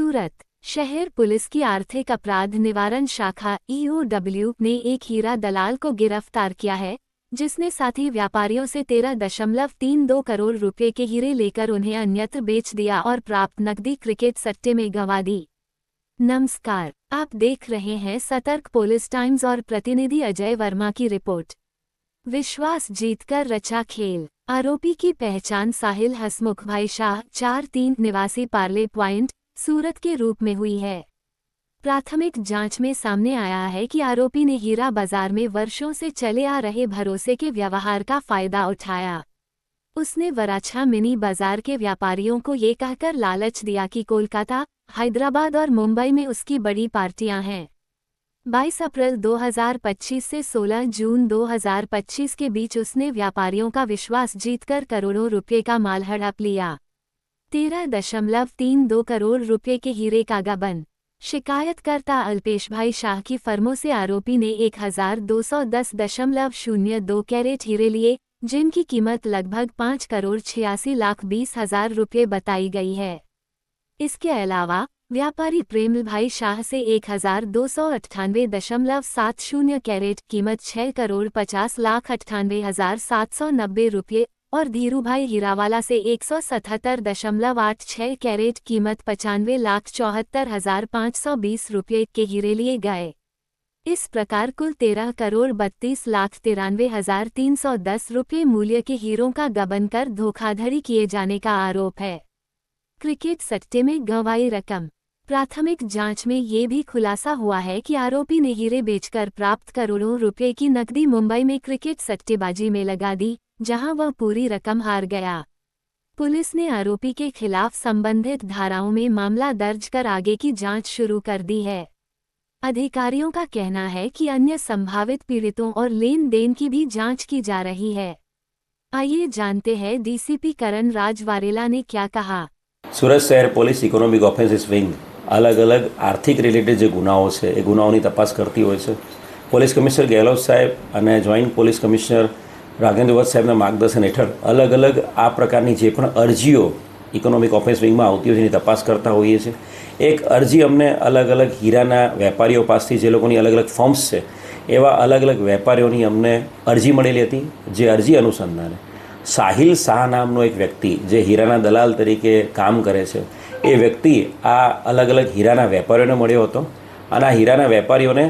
सूरत शहर पुलिस की आर्थिक अपराध निवारण शाखा EOW ने एक हीरा दलाल को गिरफ्तार किया है, जिसने साथी व्यापारियों से 13.32 करोड़ रुपए के हीरे लेकर उन्हें अन्यत्र बेच दिया और प्राप्त नकदी क्रिकेट सट्टे में गंवा दी। नमस्कार, आप देख रहे हैं सतर्क पुलिस टाइम्स और प्रतिनिधि अजय वर्मा की रिपोर्ट। विश्वास जीतकर रचा खेल। आरोपी की पहचान साहिल हसमुख भाई शाह 4-3 निवासी पार्ले पॉइंट सूरत के रूप में हुई है। प्राथमिक जांच में सामने आया है कि आरोपी ने हीरा बाजार में वर्षों से चले आ रहे भरोसे के व्यवहार का फायदा उठाया। उसने वराछा मिनी बाजार के व्यापारियों को ये कहकर लालच दिया कि कोलकाता, हैदराबाद और मुंबई में उसकी बड़ी पार्टियां हैं। 22 अप्रैल 2025 से 16 जून 2025 के बीच उसने व्यापारियों का विश्वास जीतकर करोड़ों रुपए का माल हड़प लिया। 13.32 करोड़ रुपए के हीरे का गबन। शिकायतकर्ता अल्पेश भाई शाह की फर्मों से आरोपी ने 1210.02 कैरेट हीरे लिए, जिनकी कीमत लगभग 5,86,20,000 रुपये बताई गई है। इसके अलावा व्यापारी प्रेम भाई शाह से 1298.70 कैरेट कीमत 6,50,98,790 रुपये और धीरूभाई हीरावाला से 177.86 कैरेट कीमत 95,74,520 रुपये के हीरे लिए गए। इस प्रकार कुल 13,32,93,310 रुपये मूल्य के हीरों का गबन कर धोखाधड़ी किए जाने का आरोप है। क्रिकेट सट्टे में गंवाई रकम। प्राथमिक जांच में ये भी खुलासा हुआ है कि आरोपी ने हीरे बेचकर प्राप्त करोड़ों रुपए की नकदी मुंबई में क्रिकेट सट्टेबाजी में लगा दी, जहां वह पूरी रकम हार गया। पुलिस ने आरोपी के खिलाफ संबंधित धाराओं में मामला दर्ज कर आगे की जांच शुरू कर दी है। अधिकारियों का कहना है कि अन्य संभावित पीड़ितों और लेन देन की भी जांच की जा रही है। आइए जानते हैं DCP करण राज वारेला ने क्या कहा। સુરત શહેર પોલીસ ઇકોનોમિક ઓફેન્સીસ વિંગ અલગ અલગ આર્થિક રિલેટેડ જે ગુનાઓ છે એ ગુનાઓની તપાસ કરતી હોય છે। પોલીસ કમિશનર ગેહલોત સાહેબ અને જોઈન્ટ પોલીસ કમિશનર રાઘેન્દ્ર વત્સ સાહેબના માર્ગદર્શન હેઠળ અલગ અલગ આ પ્રકારની જે પણ અરજીઓ ઇકોનોમિક ઓફેન્સ વિંગમાં આવતી હોય છે એની તપાસ કરતા હોઈએ છીએ। એક અરજી અમને અલગ અલગ હીરાના વેપારીઓ પાસેથી જે લોકોની અલગ અલગ ફર્મ્સ છે એવા અલગ અલગ વેપારીઓની અમને અરજી મળેલી હતી। જે અરજી અનુસંધાને સાહિલ શાહ નામનો એક વ્યક્તિ જે હીરાના દલાલ તરીકે કામ કરે છે એ વ્યક્તિ આ અલગ અલગ હીરાના વેપારીઓને મળ્યો હતો અને આ હીરાના વેપારીઓને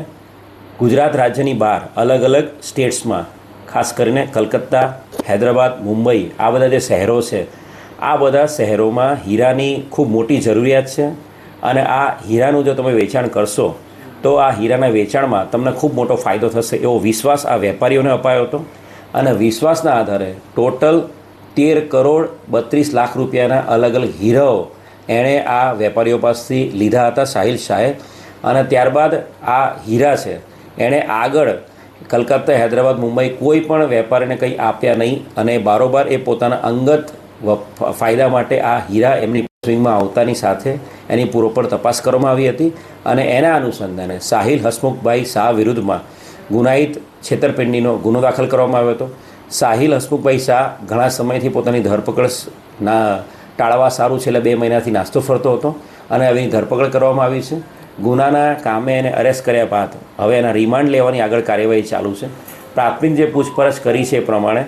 ગુજરાત રાજ્યની બહાર અલગ અલગ સ્ટેટ્સમાં ખાસ કરીને કલકત્તા, હૈદરાબાદ, મુંબઈ આ બધા જે શહેરો છે આ બધા શહેરોમાં હીરાની ખૂબ મોટી જરૂરિયાત છે અને આ હીરાનું જો તમે વેચાણ કરશો તો આ હીરાના વેચાણમાં તમને ખૂબ મોટો ફાયદો થશે એવો વિશ્વાસ આ વેપારીઓને અપાયો હતો અને વિશ્વાસના આધારે ટોટલ 13,32,00,000 રૂપિયાના અલગ અલગ હીરાઓ એણે આ વેપારીઓ પાસેથી લીધા હતા સાહિલ શાહે અને ત્યારબાદ આ હીરા છે એણે આગળ કલકત્તા, હૈદરાબાદ, મુંબઈ કોઈ પણ વેપારીને કંઈ આપ્યા નહીં અને બારોબાર એ પોતાના અંગત ફાયદા માટે આ હીરા એમની સ્વિંગમાં આવતાની સાથે એની પૂરોપર તપાસ કરવામાં આવી હતી અને એના અનુસંધાને સાહિલ હસમુખભાઈ શાહ વિરુદ્ધમાં ગુનાહિત છેતરપિંડીનો ગુનો દાખલ કરવામાં આવ્યો હતો। સાહિલ હસમુખભાઈ શાહ ઘણા સમયથી પોતાની ધરપકડ ટાળવા સારું છેલ્લા 2 મહિનાથી નાસ્તો ફરતો હતો અને હવે ધરપકડ કરવામાં આવી છે। ગુનાના કામે એને અરેસ્ટ કર્યા બાદ હવે એના રિમાન્ડ લેવાની આગળ કાર્યવાહી ચાલુ છે। પ્રાથમિક જે પૂછપરછ કરી છે એ પ્રમાણે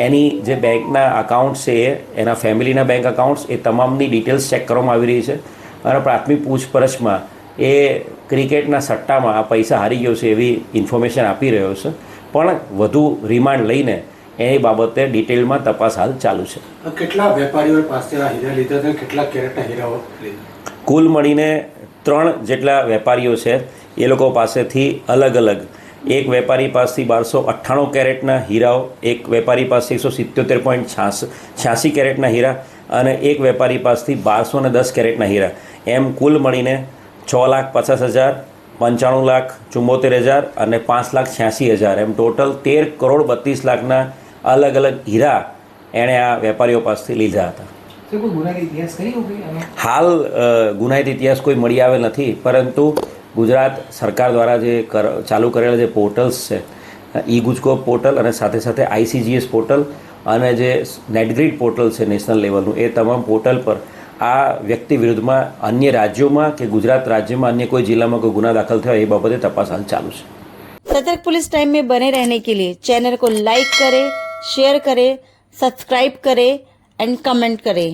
એની જે બેંકના અકાઉન્ટ્સ છે એના ફેમિલીના બેંક અકાઉન્ટ્સ એ તમામની ડિટેલ્સ ચેક કરવામાં આવી રહી છે અને પ્રાથમિક પૂછપરછમાં એ ક્રિકેટના સટ્ટામાં આ પૈસા હારી ગયો છે એવી ઇન્ફોર્મેશન આપી રહ્યો છે, પણ વધુ રિમાન્ડ લઈને એની બાબતે ડિટેલમાં તપાસ હાલ ચાલુ છે। કેટલા વેપારીઓ પાસે આ હીરા લીધા હતા, કેટલા કેરેટના હીરાઓ લીધા? કુલ મળીને 3 જેટલા વેપારીઓ છે એ લોકો પાસેથી અલગ અલગ એક વેપારી પાસેથી 1298 કેરેટના હીરાઓ, એક વેપારી પાસે 177.86 કેરેટના હીરા અને એક વેપારી પાસેથી 1210 કેરેટના હીરા, એમ કુલ મળીને 6,50,000, 95,74,000 અને 5,86,000 એમ ટોટલ 13,32,00,000ના અલગ અલગ હીરા એણે આ વેપારીઓ પાસેથી લીધા હતા। હાલ ગુનાહિત ઇતિહાસ કોઈ મળી આવેલ નથી, પરંતુ ગુજરાત સરકાર દ્વારા જે ચાલુ કરેલા જે પોર્ટલ્સ છે ઈ-ગુજકોપ પોર્ટલ અને સાથે સાથે ICGS પોર્ટલ અને જે નેટગ્રીડ પોર્ટલ છે નેશનલ લેવલનું એ તમામ પોર્ટલ પર આ વ્યક્તિ વિરુદ્ધમાં અન્ય રાજ્યોમાં કે ગુજરાત રાજ્યમાં અન્ય કોઈ जिला में कोई गुना दाखिल थया ये बाबते तपास हाल चालू है। सतर्क पुलिस टाइम में बने रहने के लिए चैनल को लाइक करें, शेयर करें, सब्सक्राइब करें एंड कमेंट करें।